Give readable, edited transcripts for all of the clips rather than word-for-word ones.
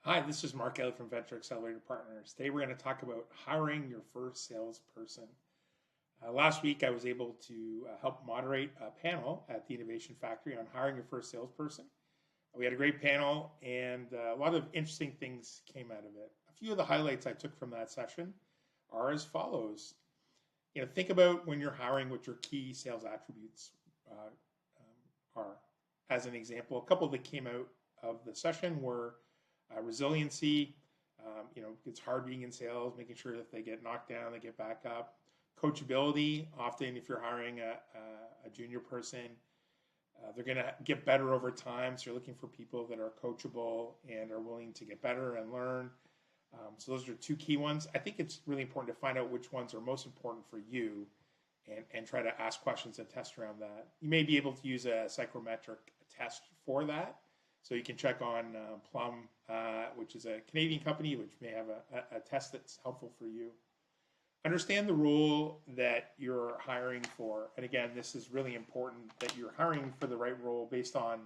Hi, this is Mark Elliott from Venture Accelerator Partners. Today we're going to talk about hiring your first salesperson. Last week I was able to help moderate a panel at the Innovation Factory on hiring your first salesperson. We had a great panel and a lot of interesting things came out of it. A few of the highlights I took from that session are as follows. Think about when you're hiring what your key sales attributes are. As an example, a couple that came out of the session were resiliency. It's hard being in sales, making sure that they get knocked down, they get back up. Coachability, often if you're hiring a junior person, they're going to get better over time. So you're looking for people that are coachable and are willing to get better and learn. So those are two key ones. I think it's really important to find out which ones are most important for you and try to ask questions and test around that. You may be able to use a psychometric test for that. So you can check on Plum, which is a Canadian company, which may have a test that's helpful for you. Understand the role that you're hiring for. And again, this is really important that you're hiring for the right role based on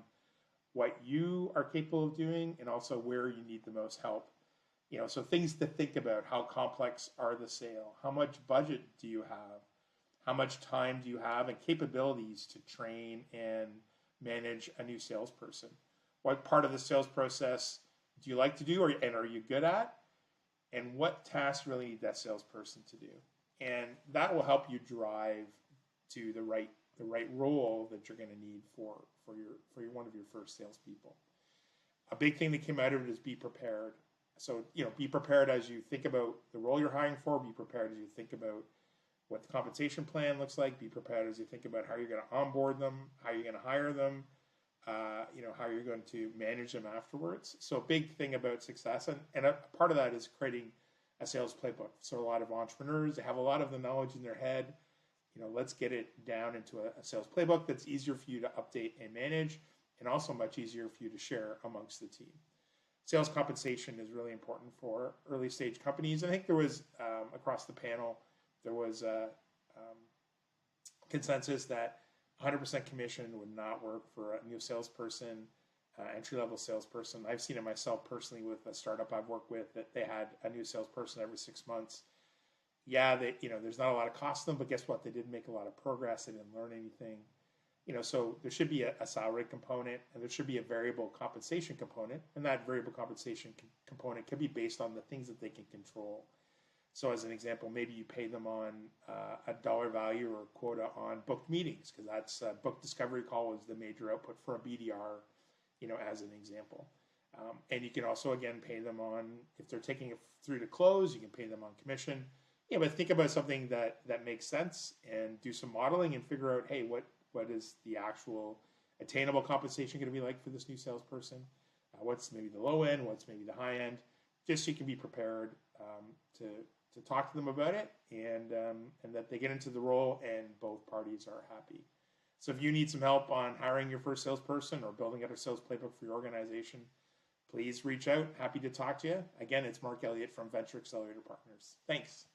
what you are capable of doing and also where you need the most help. So things to think about: how complex are the sale? How much budget do you have? How much time do you have and capabilities to train and manage a new salesperson? What part of the sales process do you like to do and are you good at? And what tasks really need that salesperson to do? And that will help you drive to the right role that you're going to need for your one of your first salespeople. A big thing that came out of it is be prepared. So be prepared as you think about the role you're hiring for. Be prepared as you think about what the compensation plan looks like. Be prepared as you think about how you're going to onboard them, how you're going to hire them. How you're going to manage them afterwards. So a big thing about success, and a part of that is creating a sales playbook. So a lot of entrepreneurs, they have a lot of the knowledge in their head. Let's get it down into a sales playbook that's easier for you to update and manage, and also much easier for you to share amongst the team. Sales compensation is really important for early stage companies. I think there was, across the panel, there was a consensus that 100% commission would not work for a new salesperson, entry-level salesperson. I've seen it myself personally with a startup I've worked with that they had a new salesperson every 6 months. Yeah, there's not a lot of cost to them, but guess what? They didn't make a lot of progress. They didn't learn anything. So there should be a salary component and there should be a variable compensation component. And that variable compensation component can be based on the things that they can control. So as an example, maybe you pay them on a dollar value or quota on booked meetings, because that's booked discovery call is the major output for a BDR, as an example. And you can also, again, pay them on, if they're taking it through to close, you can pay them on commission. But think about something that makes sense and do some modeling and figure out, hey, what is the actual attainable compensation going to be like for this new salesperson? What's maybe the low end? What's maybe the high end? Just so you can be prepared to talk to them about it and that they get into the role and both parties are happy. So if you need some help on hiring your first salesperson or building out a sales playbook for your organization, please reach out. Happy to talk to you. Again, it's Mark Elliott from Venture Accelerator Partners. Thanks.